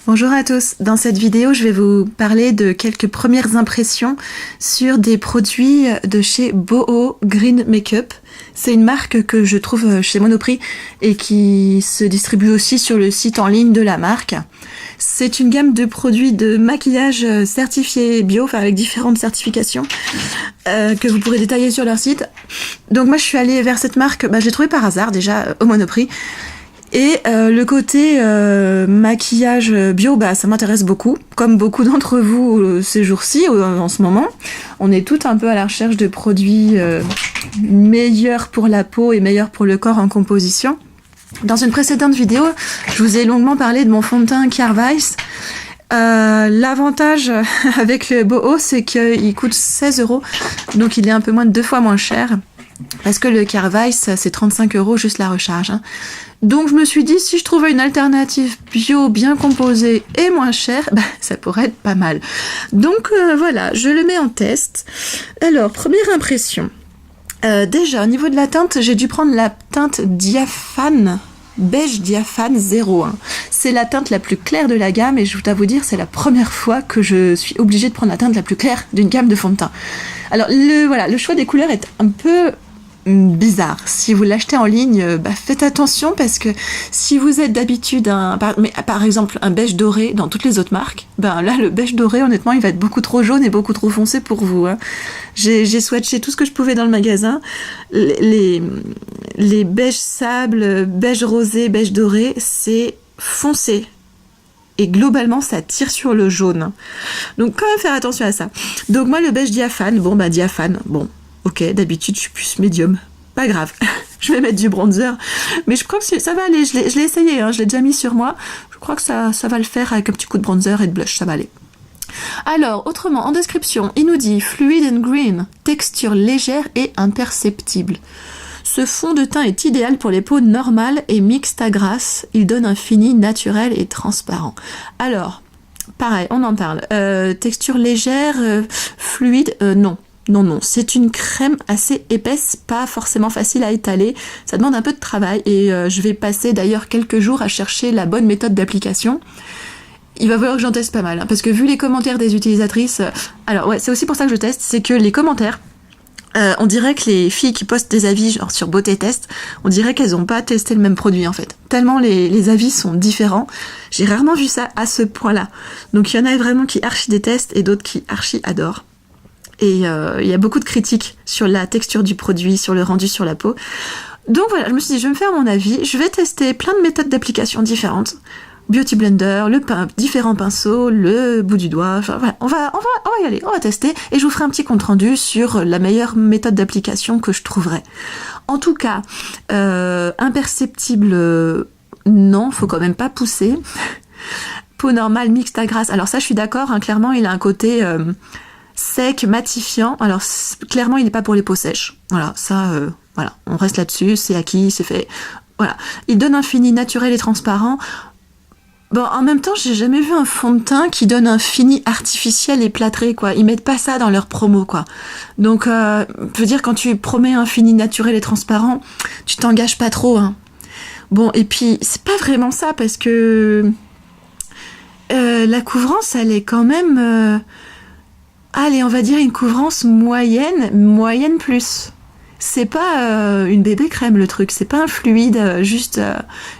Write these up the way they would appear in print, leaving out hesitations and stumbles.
Bonjour à tous, dans cette vidéo je vais vous parler de quelques premières impressions sur des produits de chez Boho Green Makeup. C'est une marque que je trouve chez Monoprix et qui se distribue aussi sur le site en ligne de la marque. C'est une gamme de produits de maquillage certifiés bio, enfin avec différentes certifications que vous pourrez détailler sur leur site. Donc moi je suis allée vers cette marque, je l'ai trouvée par hasard déjà au Monoprix. Et le côté maquillage bio, ça m'intéresse beaucoup. Comme beaucoup d'entre vous ces jours-ci, en ce moment, on est toutes un peu à la recherche de produits meilleurs pour la peau et meilleurs pour le corps en composition. Dans une précédente vidéo, je vous ai longuement parlé de mon fond de teint Carvice. L'avantage avec le Boho, c'est qu'il coûte 16 €, donc il est un peu moins de 2 fois moins cher. Parce que le Carvice, c'est 35 € juste la recharge. Donc je me suis dit, si je trouvais une alternative bio bien composée et moins chère, ça pourrait être pas mal. Donc voilà, je le mets en test. Alors, première impression. Déjà, au niveau de la teinte, j'ai dû prendre la teinte Diaphane, beige Diaphane 01. C'est la teinte la plus claire de la gamme et je dois vous dire, c'est la première fois que je suis obligée de prendre la teinte la plus claire d'une gamme de fond de teint. Alors, le choix des couleurs est un peu bizarre. Si vous l'achetez en ligne, faites attention parce que si vous êtes d'habitude par exemple un beige doré dans toutes les autres marques, là le beige doré honnêtement il va être beaucoup trop jaune et beaucoup trop foncé pour vous. J'ai swatché tout ce que je pouvais dans le magasin. Les beiges sable, beige rosé, beige doré, c'est foncé. Et globalement, ça tire sur le jaune. Donc quand même faire attention à ça. Donc moi le beige diaphane, diaphane, ok, d'habitude je suis plus médium, pas grave, je vais mettre du bronzer, mais je crois que ça va aller, je l'ai essayé, je l'ai déjà mis sur moi, je crois que ça va le faire avec un petit coup de bronzer et de blush, ça va aller. Alors, autrement, en description, il nous dit « Fluid and green, texture légère et imperceptible ». Ce fond de teint est idéal pour les peaux normales et mixtes à grasse, il donne un fini naturel et transparent. Alors, pareil, on en parle, texture légère, fluide, non. Non, c'est une crème assez épaisse, pas forcément facile à étaler, ça demande un peu de travail et je vais passer d'ailleurs quelques jours à chercher la bonne méthode d'application. Il va falloir que j'en teste pas mal, parce que vu les commentaires des utilisatrices, alors ouais, c'est aussi pour ça que je teste, c'est que les commentaires, on dirait que les filles qui postent des avis genre sur Beauté Test, on dirait qu'elles n'ont pas testé le même produit en fait. Tellement les avis sont différents, j'ai rarement vu ça à ce point-là. Donc il y en a vraiment qui archi détestent et d'autres qui archi adorent. Et il y a beaucoup de critiques sur la texture du produit, sur le rendu sur la peau. Donc voilà, je me suis dit, je vais me faire mon avis, je vais tester plein de méthodes d'application différentes. Beauty Blender, différents pinceaux, le bout du doigt, enfin voilà, on va y aller, on va tester et je vous ferai un petit compte rendu sur la meilleure méthode d'application que je trouverai. En tout cas, imperceptible, non, faut quand même pas pousser. Peau normale, mixte à grasse, alors ça je suis d'accord, clairement il a un côté sec, matifiant, alors clairement il n'est pas pour les peaux sèches, voilà, ça, voilà, on reste là-dessus, c'est acquis, c'est fait, voilà. Il donne un fini naturel et transparent. En même temps, j'ai jamais vu un fond de teint qui donne un fini artificiel et plâtré, quoi. Ils mettent pas ça dans leur promo, quoi. Donc, je veux dire, quand tu promets un fini naturel et transparent, tu t'engages pas trop, et puis, c'est pas vraiment ça, parce que la couvrance, elle est quand même... allez, on va dire une couvrance moyenne plus. C'est pas une bébé crème le truc, c'est pas un fluide juste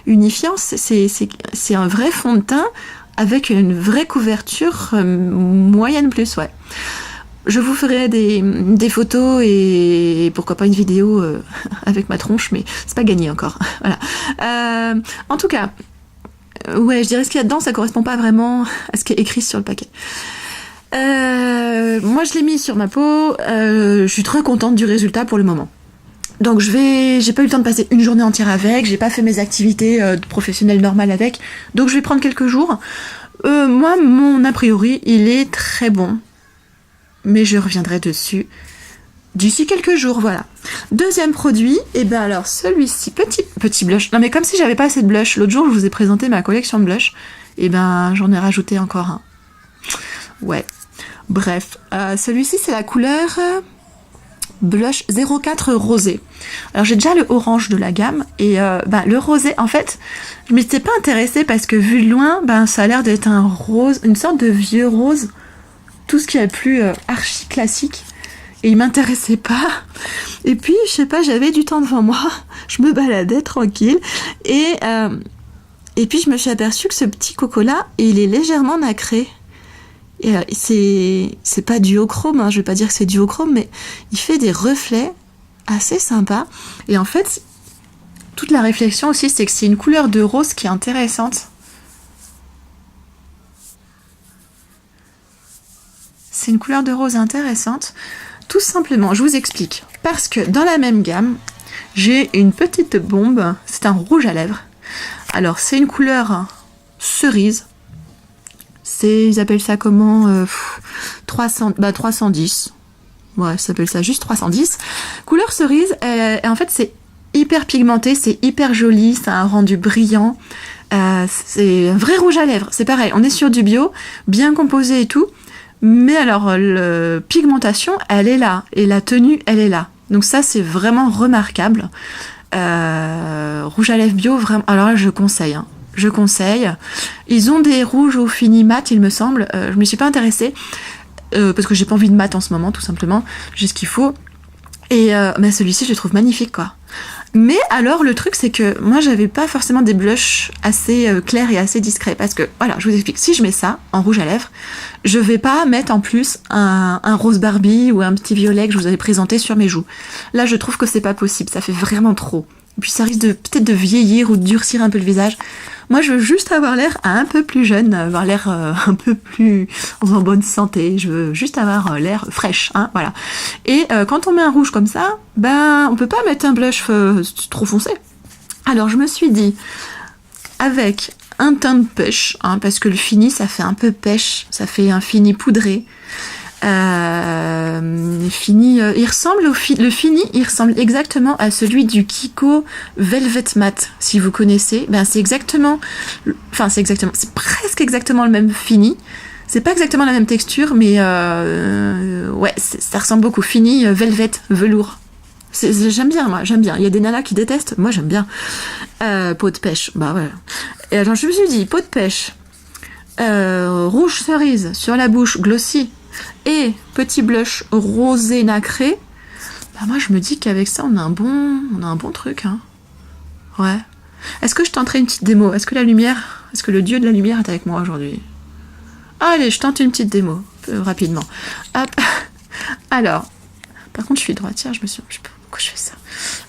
unifiant, c'est un vrai fond de teint avec une vraie couverture moyenne plus, ouais. Je vous ferai des photos et pourquoi pas une vidéo avec ma tronche, mais c'est pas gagné encore. Voilà. En tout cas, ouais, je dirais ce qu'il y a dedans, ça correspond pas vraiment à ce qui est écrit sur le paquet. Moi je l'ai mis sur ma peau, je suis très contente du résultat pour le moment. Donc j'ai pas eu le temps de passer une journée entière avec, j'ai pas fait mes activités professionnelles normales avec, donc je vais prendre quelques jours. Moi, mon a priori, il est très bon, mais je reviendrai dessus d'ici quelques jours, voilà. Deuxième produit, alors celui-ci, petit blush. Non mais comme si j'avais pas assez de blush, l'autre jour je vous ai présenté ma collection de blush, j'en ai rajouté encore un. Ouais. Bref, celui-ci c'est la couleur blush 04 rosé. Alors j'ai déjà le orange de la gamme et le rosé, en fait, je m'étais pas intéressée parce que vu de loin, ça a l'air d'être un rose, une sorte de vieux rose, tout ce qui est plus archi classique. Et il m'intéressait pas. Et puis, je sais pas, j'avais du temps devant moi, je me baladais tranquille et puis je me suis aperçue que ce petit coco-là, il est légèrement nacré. Et c'est pas duochrome, hein, je vais pas dire que c'est duochrome, mais il fait des reflets assez sympas. Et en fait, toute la réflexion aussi, c'est que c'est une couleur de rose qui est intéressante. C'est une couleur de rose intéressante. Tout simplement, je vous explique. Parce que dans la même gamme, j'ai une petite bombe, c'est un rouge à lèvres. Alors, c'est une couleur cerise. Ils appellent ça comment 310. Ouais, ça s'appelle ça juste 310. Couleur cerise, et en fait, c'est hyper pigmenté, c'est hyper joli, ça a un rendu brillant. C'est un vrai rouge à lèvres. C'est pareil, on est sur du bio, bien composé et tout. Mais alors, la pigmentation, elle est là. Et la tenue, elle est là. Donc ça, c'est vraiment remarquable. Rouge à lèvres bio, vraiment. Alors là, je conseille. Hein. Je conseille. Ils ont des rouges au fini mat, il me semble. Je ne me suis pas intéressée. Parce que j'ai pas envie de mat en ce moment, tout simplement. J'ai ce qu'il faut. Et celui-ci, je le trouve magnifique, quoi. Mais alors, le truc, c'est que moi, j'avais pas forcément des blushs assez clairs et assez discrets. Parce que, voilà, je vous explique. Si je mets ça en rouge à lèvres, je vais pas mettre en plus un rose Barbie ou un petit violet que je vous avais présenté sur mes joues. Là, je trouve que c'est pas possible. Ça fait vraiment trop. Et puis, ça risque peut-être de vieillir ou de durcir un peu le visage. Moi, je veux juste avoir l'air un peu plus jeune, avoir l'air un peu plus en bonne santé. Je veux juste avoir l'air fraîche, hein, voilà. Et quand on met un rouge comme ça, on peut pas mettre un blush trop foncé. Alors, je me suis dit, avec un teint de pêche, hein, parce que le fini, ça fait un peu pêche, ça fait un fini poudré. Fini, il ressemble le fini, il ressemble exactement à celui du Kiko Velvet Matte, si vous connaissez. C'est presque exactement le même fini. C'est pas exactement la même texture, mais ça ressemble beaucoup. Fini, velvet, velours. J'aime bien, moi, j'aime bien. Il y a des nanas qui détestent, moi j'aime bien. Peau de pêche, voilà. Et alors je me suis dit, peau de pêche, rouge cerise sur la bouche, glossy, et petit blush rosé nacré, moi je me dis qu'avec ça on a un bon truc, hein. Ouais. Est-ce que je tenterai une petite démo? Est-ce que le dieu de la lumière est avec moi aujourd'hui? Allez, je tente une petite démo, rapidement. Hop. Alors, par contre je suis droitière, je sais pas pourquoi je fais ça.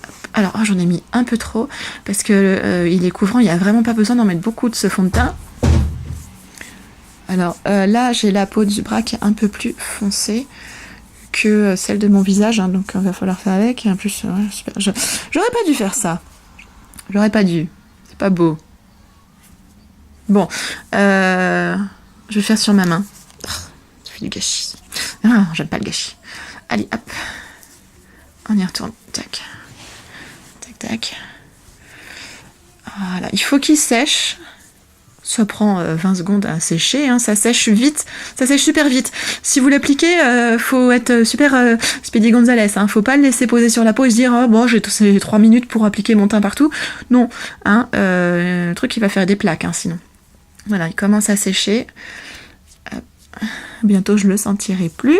Hop. Alors, j'en ai mis un peu trop, parce que il est couvrant, il n'y a vraiment pas besoin d'en mettre beaucoup de ce fond de teint. Alors là, j'ai la peau du bras qui est un peu plus foncée que celle de mon visage, hein, donc il va falloir faire avec. Et en plus, j'aurais pas dû faire ça. J'aurais pas dû. C'est pas beau. Bon, je vais faire sur ma main. Ça fait du gâchis. Ah, j'aime pas le gâchis. Allez, hop. On y retourne. Tac. Tac, tac. Voilà, il faut qu'il sèche. Ça prend 20 secondes à sécher, hein, ça sèche vite, ça sèche super vite. Si vous l'appliquez, faut être super Speedy Gonzalez, hein, faut pas le laisser poser sur la peau et se dire j'ai 3 minutes pour appliquer mon teint partout. Non, hein, le truc il va faire des plaques, hein, sinon. Voilà, il commence à sécher. Bientôt je le sentirai plus.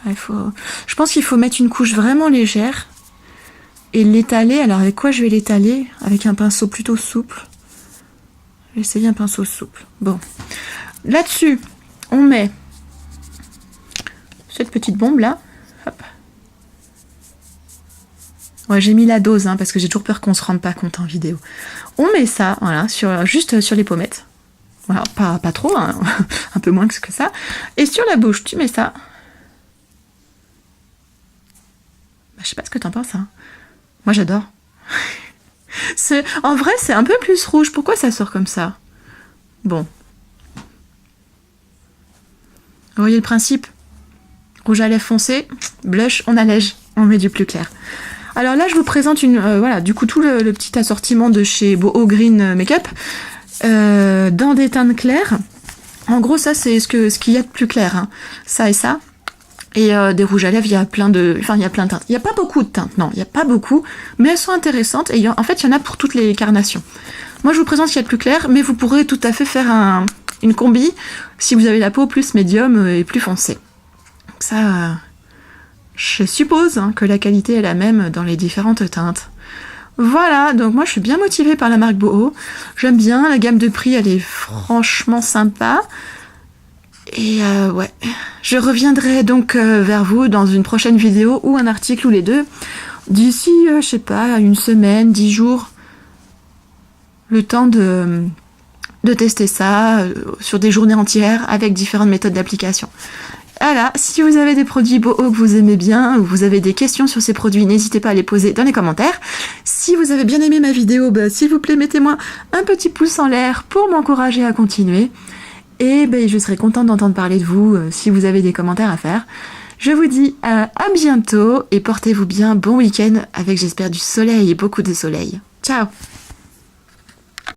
Je pense qu'il faut mettre une couche vraiment légère. Et l'étaler, alors avec quoi je vais l'étaler? Avec un pinceau plutôt souple. Je vais essayer un pinceau souple. Bon. Là-dessus, on met cette petite bombe là. Hop. Ouais, j'ai mis la dose, hein, parce que j'ai toujours peur qu'on se rende pas compte en vidéo. On met ça, voilà, juste sur les pommettes. Voilà, pas trop, hein, un peu moins que ça. Et sur la bouche, tu mets ça. Je sais pas ce que t'en penses, hein. Moi, j'adore. En vrai, c'est un peu plus rouge. Pourquoi ça sort comme ça? Bon. Vous voyez le principe? Rouge à lèvres foncé, blush, on allège, on met du plus clair. Alors là, je vous présente du coup, tout le petit assortiment de chez Boho Green Makeup dans des teintes claires. En gros, ça, c'est ce qu'il y a de plus clair, hein. Ça et ça. Et des rouges à lèvres, il y a plein de teintes. Il n'y a pas beaucoup de teintes, non, il n'y a pas beaucoup, mais elles sont intéressantes. Et en fait, il y en a pour toutes les carnations. Moi, je vous présente ce qu'il y a de plus clair, mais vous pourrez tout à fait faire une combi si vous avez la peau plus médium et plus foncée. Donc ça, je suppose que la qualité est la même dans les différentes teintes. Voilà, donc moi je suis bien motivée par la marque Boho. J'aime bien, la gamme de prix elle est franchement sympa. Et ouais, je reviendrai donc vers vous dans une prochaine vidéo ou un article ou les deux. D'ici, je sais pas, une semaine, 10 jours. Le temps de tester ça sur des journées entières avec différentes méthodes d'application. Voilà, si vous avez des produits Boho que vous aimez bien ou vous avez des questions sur ces produits, n'hésitez pas à les poser dans les commentaires. Si vous avez bien aimé ma vidéo, s'il vous plaît, mettez-moi un petit pouce en l'air pour m'encourager à continuer. Et je serai contente d'entendre parler de vous si vous avez des commentaires à faire. Je vous dis à bientôt et portez-vous bien, bon week-end avec j'espère du soleil et beaucoup de soleil. Ciao!